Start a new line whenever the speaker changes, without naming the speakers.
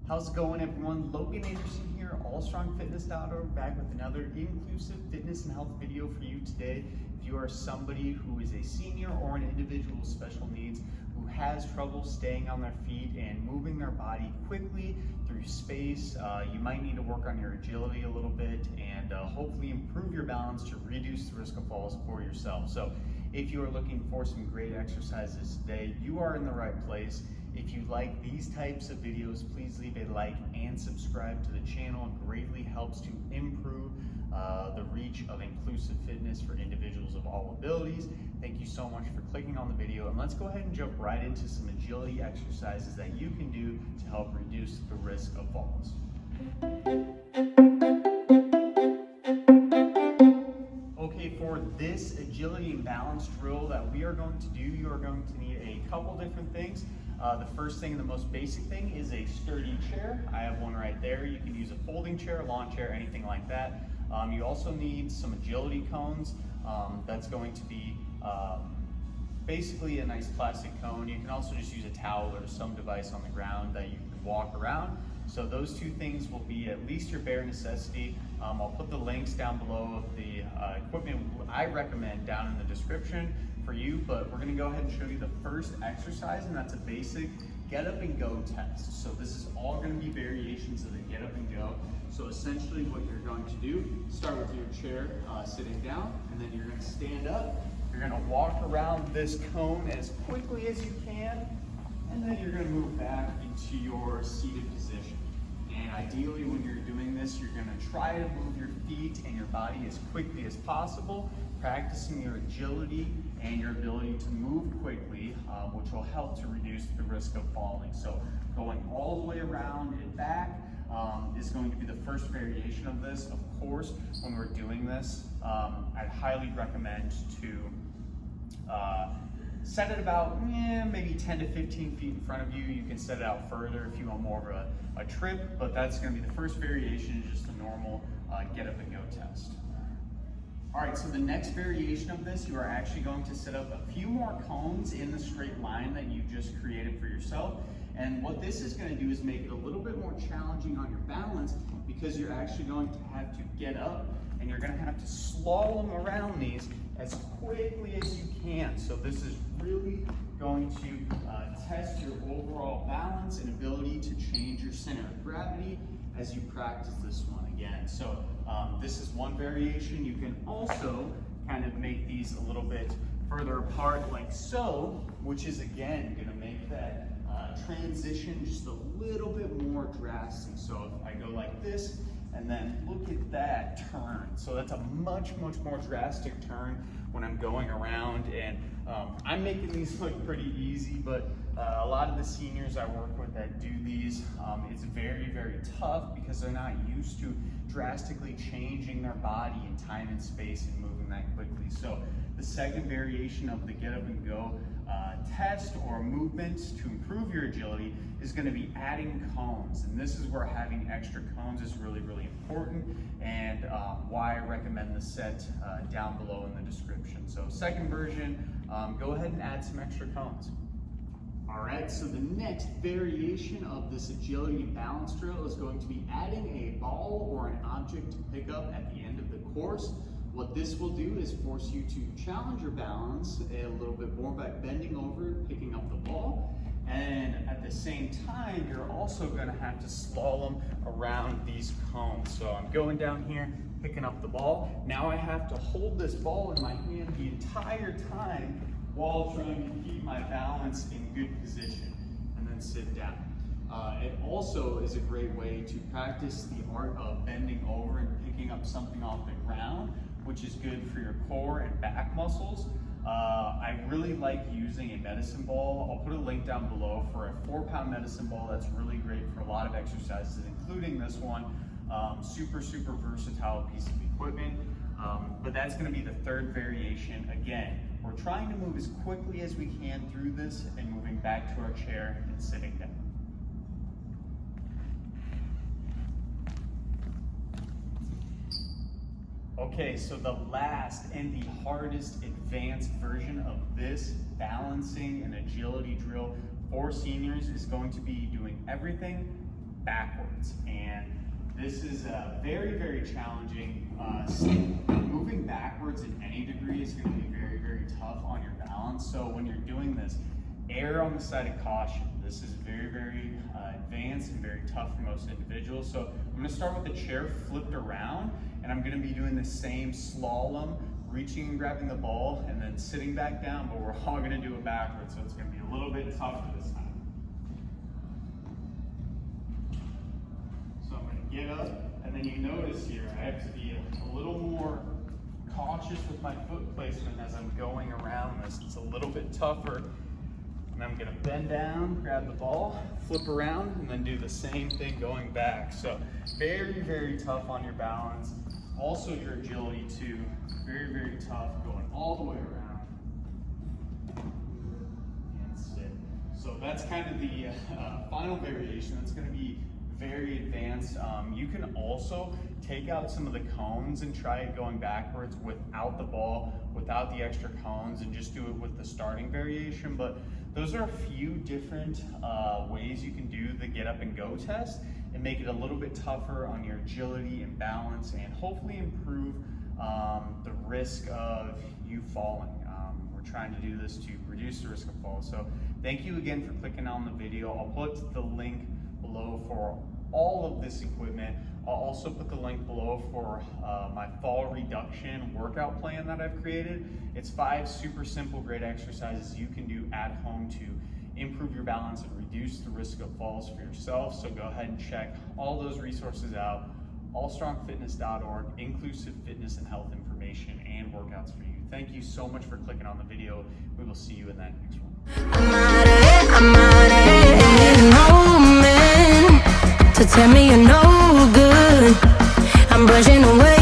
How's it going, everyone? Logan Anderson here, allstrongfitness.org, back with another inclusive fitness and health video for you today. If you are somebody who is a senior or an individual with special needs who has trouble staying on their feet and moving their body quickly through space, you might need to work on your agility a little bit and hopefully improve your balance to reduce the risk of falls for yourself. So if you are looking for some great exercises today, you are in the right place. If you like these types of videos, please leave a like and subscribe to the channel. It greatly helps to improve the reach of inclusive fitness for individuals of all abilities. Thank you so much for clicking on the video, and let's go ahead and jump right into some agility exercises that you can do to help reduce the risk of falls. Okay, for this agility and balance drill that we are going to do, you are going to need a couple different things. The first thing and the most basic thing is a sturdy chair. I have one right there. You can use a folding chair, a lawn chair, anything like that. You also need some agility cones. That's going to be basically a nice plastic cone. You can also just use a towel or some device on the ground that you can walk around. So those two things will be at least your bare necessity. I'll put the links down below of the equipment I recommend down in the description for you, but we're gonna go ahead and show you the first exercise, and that's a basic get up and go test. So this is all gonna be variations of the get up and go. So essentially what you're going to do, start with your chair sitting down, and then you're gonna stand up. You're gonna walk around this cone as quickly as you can, and then you're gonna move back into your seated position. And ideally when you're doing this, you're gonna try to move your feet and your body as quickly as possible, practicing your agility and your ability to move quickly, which will help to reduce the risk of falling. So going all the way around and back is going to be the first variation of this. Of course, when we're doing this, I'd highly recommend to set it about maybe 10 to 15 feet in front of you. You can set it out further if you want more of a trip, but that's going to be the first variation, just a normal get up and go test. All right, so the next variation of this, you are actually going to set up a few more cones in the straight line that you just created for yourself. And what this is going to do is make it a little bit more challenging on your balance, because you're actually going to have to get up and you're going to have to slalom around these as quickly as you can. So this is really going to test your overall balance and ability to change your center of gravity as you practice this one again. So this is one variation. You can also kind of make these a little bit further apart like so, which is again going to make that transition just a little bit more drastic. So if I go like this, and then look at that turn. So that's a much more drastic turn when I'm going around, and I'm making these look pretty easy, but a lot of the seniors I work with that do these, it's very tough because they're not used to drastically changing their body in time and space and moving that quickly. So the second variation of the get up and go test or movements to improve your agility is going to be adding cones, and this is where having extra cones is really important, and why I recommend the set down below in the description. So second version, go ahead and add some extra cones. All right, so the next variation of this agility and balance drill is going to be adding a ball or an object to pick up at the end of the course. What this will do is force you to challenge your balance a little bit more by bending over, picking up the ball, and at the same time, you're also gonna have to slalom around these cones. So I'm going down here, picking up the ball. Now I have to hold this ball in my hand the entire time while trying to keep my balance in good position, and then sit down. It also is a great way to practice the art of bending over and picking up something off the ground, which is good for your core and back muscles. I really like using a medicine ball. I'll put a link down below for a 4-pound medicine ball that's really great for a lot of exercises, including this one. Super versatile piece of equipment. But that's going to be the third variation. Again, we're trying to move as quickly as we can through this and moving back to our chair and sitting down. Okay, so the last and the hardest advanced version of this balancing and agility drill for seniors is going to be doing everything backwards. And this is very, very challenging. Moving backwards in any degree is going to be very, very tough on your balance. So when you're doing this, err on the side of caution. This is very, very advanced and very tough for most individuals. So I'm going to start with the chair flipped around, and I'm going to be doing the same slalom, reaching and grabbing the ball, and then sitting back down, but we're all going to do it backwards, so it's going to be a little bit tougher this time. So I'm going to get up, and then you notice here I have to be a little more cautious with my foot placement as I'm going around this. It's a little bit tougher. And I'm going to bend down, grab the ball, flip around, and then do the same thing going back. So very, very tough on your balance. Also your agility too. Very, very tough going all the way around. And sit. So that's kind of the final variation. That's going to be very advanced. You can also take out some of the cones and try it going backwards without the ball, without the extra cones, and just do it with the starting variation. But those are a few different ways you can do the get up and go test and make it a little bit tougher on your agility and balance, and hopefully improve the risk of you falling. We're trying to do this to reduce the risk of fall. So thank you again for clicking on the video. I'll put the link below for all of this equipment. I'll also put the link below for my fall reduction workout plan that I've created. It's 5 super simple, great exercises you can do at home to improve your balance and reduce the risk of falls for yourself. So go ahead and check all those resources out. allstrongfitness.org, inclusive fitness and health information and workouts for you. Thank you so much for clicking on the video. We will see you in that next one.
To tell me you're no good, I'm brushing away